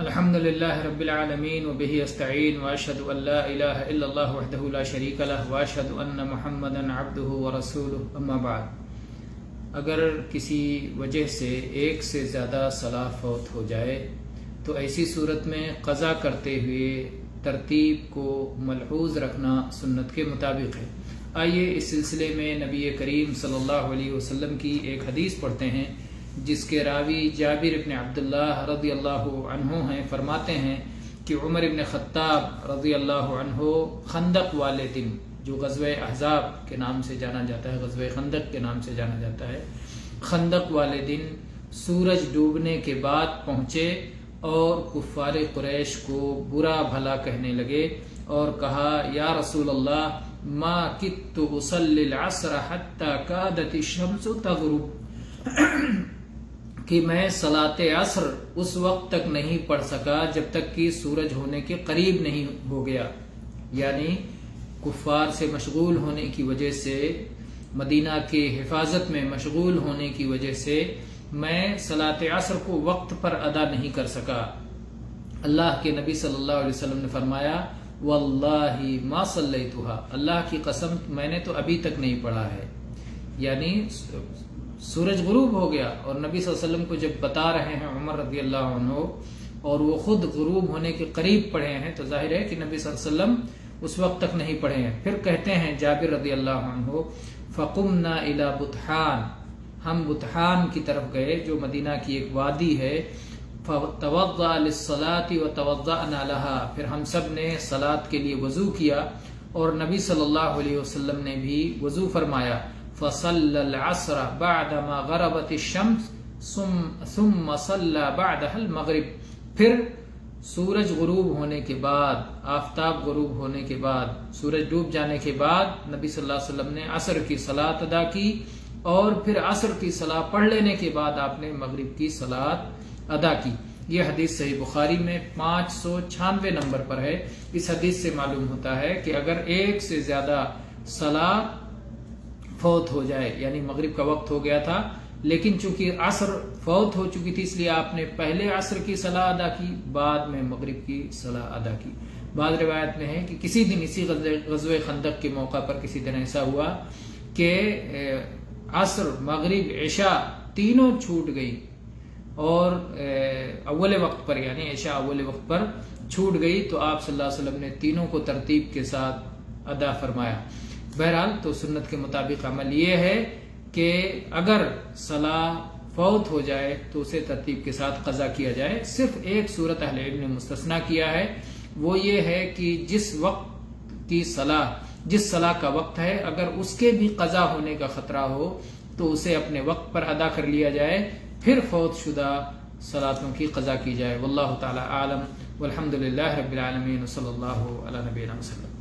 الحمد للہ رب العالمین وبہ استعین واشہد ان لا الہ الا اللہ وحدہ لا شریک لہ واشہد ان محمدا عبدہ ورسولہ اما بعد۔ اگر کسی وجہ سے ایک سے زیادہ صلاح فوت ہو جائے تو ایسی صورت میں قضا کرتے ہوئے ترتیب کو ملحوظ رکھنا سنت کے مطابق ہے۔ آئیے اس سلسلے میں نبی کریم صلی اللہ علیہ وسلم کی ایک حدیث پڑھتے ہیں جس کے راوی جابر بن عبداللہ رضی اللہ عنہ ہیں۔ فرماتے ہیں کہ عمر بن خطاب رضی اللہ عنہ خندق والے دن، جو غزوہ احزاب کے نام سے جانا جاتا ہے، غزوہ خندق کے نام سے جانا جاتا ہے، خندق والے دن سورج ڈوبنے کے بعد پہنچے اور کفار قریش کو برا بھلا کہنے لگے اور کہا، یا رسول اللہ ما کدت اصلی العصر حتی کادت الشمس تغرب، کہ میں صلاۃ عصر اس وقت تک نہیں پڑھ سکا جب تک کہ سورج ہونے کے قریب نہیں ہو گیا۔ یعنی کفار سے مشغول ہونے کی وجہ سے، مدینہ کے حفاظت میں مشغول ہونے کی وجہ سے میں صلاۃ عصر کو وقت پر ادا نہیں کر سکا۔ اللہ کے نبی صلی اللہ علیہ وسلم نے فرمایا، واللہ ما صلیتھا، اللہ کی قسم میں نے تو ابھی تک نہیں پڑھا ہے۔ یعنی سورج غروب ہو گیا اور نبی صلی اللہ علیہ وسلم کو جب بتا رہے ہیں عمر رضی اللہ عنہ اور وہ خود غروب ہونے کے قریب پڑھے ہیں تو ظاہر ہے کہ نبی صلی اللہ علیہ وسلم اس وقت تک نہیں پڑھے ہیں۔ پھر کہتے ہیں جابر رضی اللہ عنہ، فقمنا الی بطحان، ہم بطحان کی طرف گئے جو مدینہ کی ایک وادی ہے، فتوضأ للصلاة وتوضأنا لها، پھر ہم سب نے صلاۃ کے لیے وضو کیا اور نبی صلی اللہ علیہ وسلم نے بھی وضو فرمایا۔ فصلى العصر بعدما غربت الشمس ثم صلى بعدها المغرب، پھر سورج غروب ہونے کے بعد، آفتاب غروب ہونے کے بعد، سورج ڈوب جانے کے بعد نبی صلی اللہ علیہ وسلم نے عصر کی صلاۃ ادا کی اور پھر عصر کی صلاۃ پڑھ لینے کے بعد آپ نے مغرب کی صلاۃ ادا کی۔ یہ حدیث صحیح بخاری میں 596 نمبر پر ہے۔ اس حدیث سے معلوم ہوتا ہے کہ اگر ایک سے زیادہ صلاۃ فوت ہو جائے، یعنی مغرب کا وقت ہو گیا تھا لیکن چونکہ عصر فوت ہو چکی تھی اس لیے آپ نے پہلے عصر کی صلاح ادا کی، بعد میں مغرب کی صلاح ادا کی۔ بعض روایت میں ہے کہ کسی دن اسی غزوہ خندق کے موقع پر کسی دن ایسا ہوا کہ عصر، مغرب، عشاء تینوں چھوٹ گئی اور اول وقت پر، یعنی عشاء اول وقت پر چھوٹ گئی تو آپ صلی اللہ علیہ وسلم نے تینوں کو ترتیب کے ساتھ ادا فرمایا۔ بہرحال تو سنت کے مطابق عمل یہ ہے کہ اگر صلاح فوت ہو جائے تو اسے ترتیب کے ساتھ قضا کیا جائے۔ صرف ایک صورت اہل علم نے مستثنیٰ کیا ہے، وہ یہ ہے کہ جس وقت کی صلاح، جس صلاح کا وقت ہے، اگر اس کے بھی قضا ہونے کا خطرہ ہو تو اسے اپنے وقت پر ادا کر لیا جائے، پھر فوت شدہ صلاتوں کی قضا کی جائے۔ واللہ تعالی عالم، والحمد للہ رب العالمین، صلی اللہ علی نبینا وسلم۔